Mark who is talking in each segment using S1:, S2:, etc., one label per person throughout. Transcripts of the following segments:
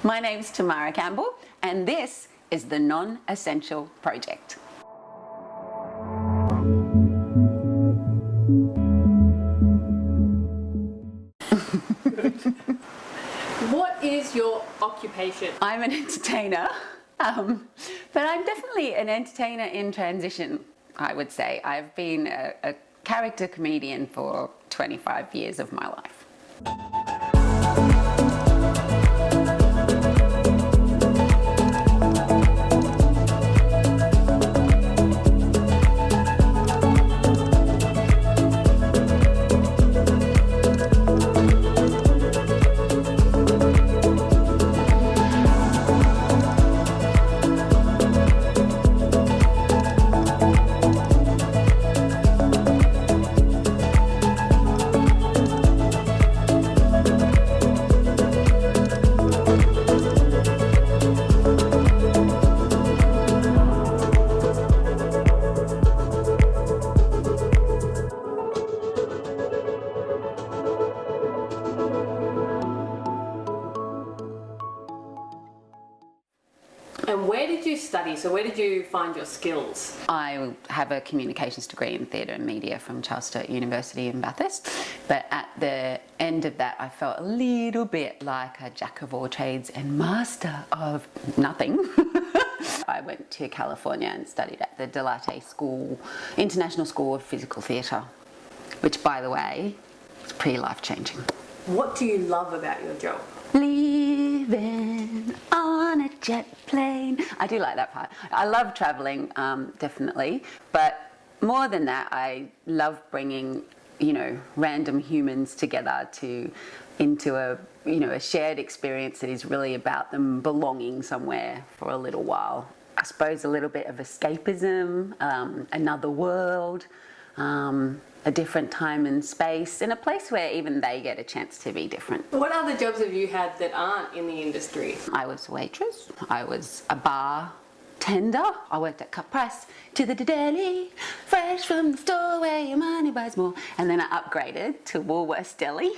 S1: My name's Tamara Campbell, and this is the Non-Essential Project.
S2: What is your occupation?
S1: I'm an entertainer, but I'm definitely an entertainer in transition, I would say. I've been a character comedian for 25 years of my life.
S2: And where did you study? So where did you find your skills?
S1: I have a communications degree in theatre and media from Charles Sturt University in Bathurst, but at the end of that I felt a little bit like a jack of all trades and master of nothing. I went to California and studied at the Delarte School, International School of Physical Theatre, which, by the way, was pretty life-changing.
S2: What do you love about your job?
S1: Living on a jet plane. I do like that part. I love traveling, definitely, but more than that, I love bringing, random humans together into a shared experience that is really about them belonging somewhere for a little while. I suppose a little bit of escapism, another world, a different time and space, in a place where even they get a chance to be different.
S2: What other jobs have you had that aren't in the industry?
S1: I was a waitress, I was a bartender, I worked at Cut Price, to the deli, fresh from the store where your money buys more, and then I upgraded to Woolworths Deli.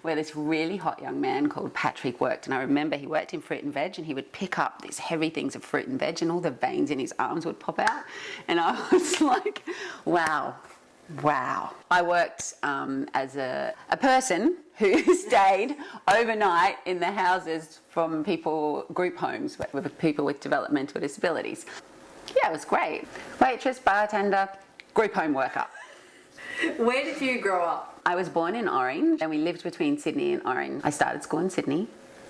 S1: Where this really hot young man called Patrick worked, and I remember he worked in fruit and veg, and he would pick up these heavy things of fruit and veg and all the veins in his arms would pop out, and I was like, wow. I worked as a person who stayed overnight in the houses from group homes with people with developmental disabilities. Yeah, it was great. Waitress, bartender, group home worker.
S2: Where did you grow up?
S1: I was born in Orange, and we lived between Sydney and Orange. I started school in Sydney.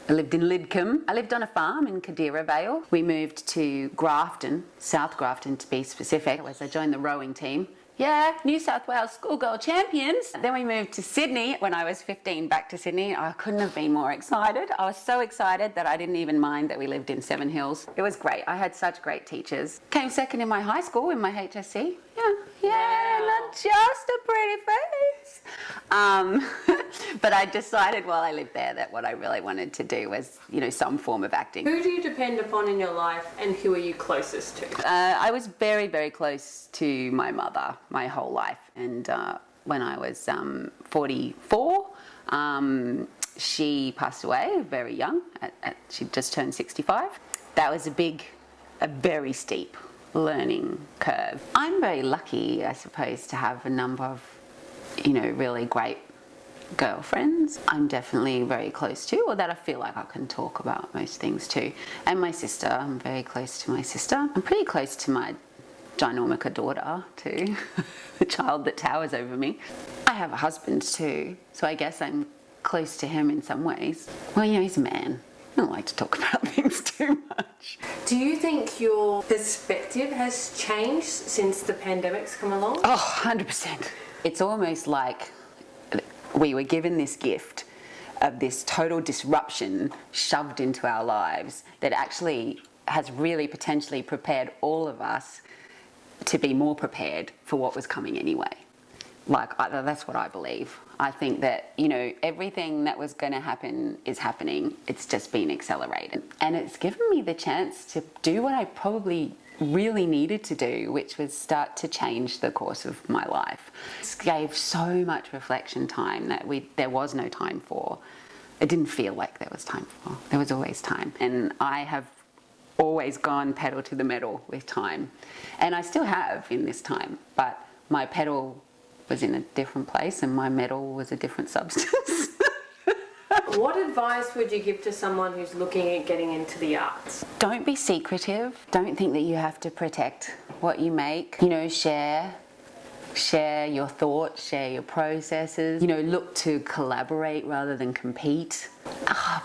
S1: I lived in Lidcombe. I lived on a farm in Kadira Vale. We moved to Grafton, South Grafton to be specific, as I joined the rowing team. Yeah, New South Wales schoolgirl champions. Then we moved to Sydney when I was 15, back to Sydney. I couldn't have been more excited. I was so excited that I didn't even mind that we lived in Seven Hills. It was great. I had such great teachers. Came second in my high school, in my HSC. Yeah, not just a pretty face. But I decided while I lived there that what I really wanted to do was, some form of acting.
S2: Who do you depend upon in your life, and who are you closest to?
S1: I was very, very close to my mother my whole life. And when I was 44, she passed away very young. She just turned 65. That was a very steep learning curve. I'm very lucky, I suppose, to have a number of, really great girlfriends I'm definitely very close to, or that I feel like I can talk about most things to. And my sister, I'm very close to my sister. I'm pretty close to my ginormica daughter too, the child that towers over me. I have a husband too, so I guess I'm close to him in some ways. Well, he's a man. I don't like to talk about things too much.
S2: Do you think your perspective has changed since the pandemic's come along?
S1: Oh, 100%. It's almost like we were given this gift of this total disruption shoved into our lives that actually has really potentially prepared all of us to be more prepared for what was coming anyway. That's what I believe. I think that, everything that was going to happen is happening. It's just been accelerated. And it's given me the chance to do what I probably really needed to do, which was start to change the course of my life. It gave so much reflection time that there was no time for. it didn't feel like there was time for. There was always time. And I have always gone pedal to the metal with time. And I still have in this time, but my pedal was in a different place and my metal was a different substance.
S2: What advice would you give to someone who's looking at getting into the arts?
S1: Don't be secretive. Don't think that you have to protect what you make. You know, share your thoughts, share your processes. You know, look to collaborate rather than compete.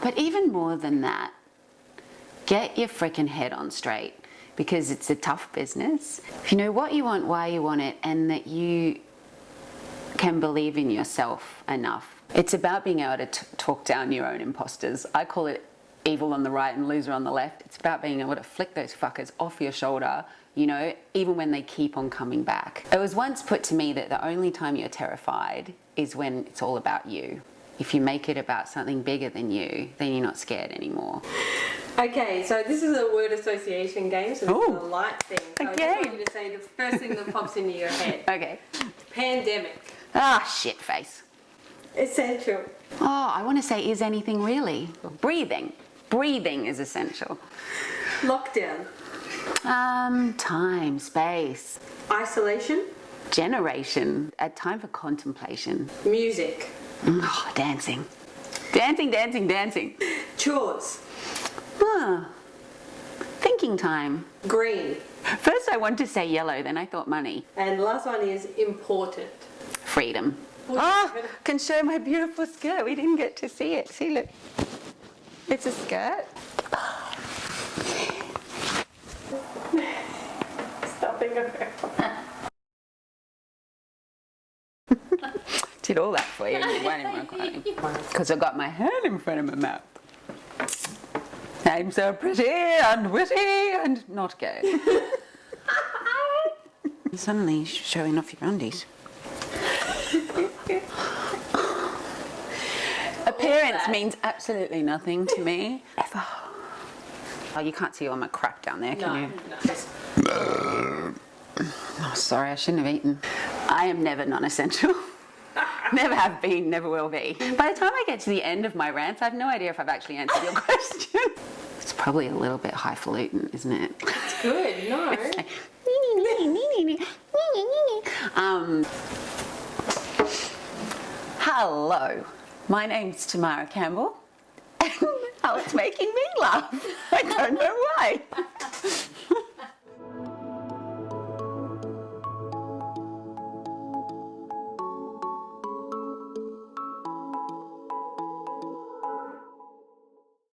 S1: But even more than that, get your freaking head on straight, because it's a tough business. If you know what you want, why you want it, and that you can believe in yourself enough. It's about being able to talk down your own imposters. I call it evil on the right and loser on the left. It's about being able to flick those fuckers off your shoulder, you know, even when they keep on coming back. It was once put to me that the only time you're terrified is when it's all about you. If you make it about something bigger than you, then you're not scared anymore.
S2: Okay, so this is a word association game, so this is a light thing. So
S1: okay.
S2: I just want you to say the first thing that pops into your head.
S1: Okay.
S2: Pandemic.
S1: Shit face.
S2: Essential.
S1: I want to say, is anything really? Breathing. Breathing is essential.
S2: Lockdown.
S1: Time, space.
S2: Isolation.
S1: Generation. A time for contemplation.
S2: Music.
S1: Dancing. Dancing, dancing, dancing.
S2: Chores.
S1: Thinking time.
S2: Green.
S1: First I wanted to say yellow, then I thought money.
S2: And the last one is important.
S1: Freedom. Can show my beautiful skirt. We didn't get to see it. See, look. It's a skirt.
S2: Stopping over.
S1: Did all that for you. Because I got my hand in front of my mouth. I'm so pretty and witty and not gay. Suddenly showing off your undies. Appearance means absolutely nothing to me. Ever. Oh, you can't see all my crap down there, can you?
S2: No.
S1: Oh, sorry, I shouldn't have eaten. I am never non-essential. Never have been, never will be. By the time I get to the end of my rants, I have no idea if I've actually answered your question. It's probably a little bit highfalutin, isn't it?
S2: It's good, no.
S1: It's like, hello, my name's Tamara Campbell. Oh, it's making me laugh. I don't know why.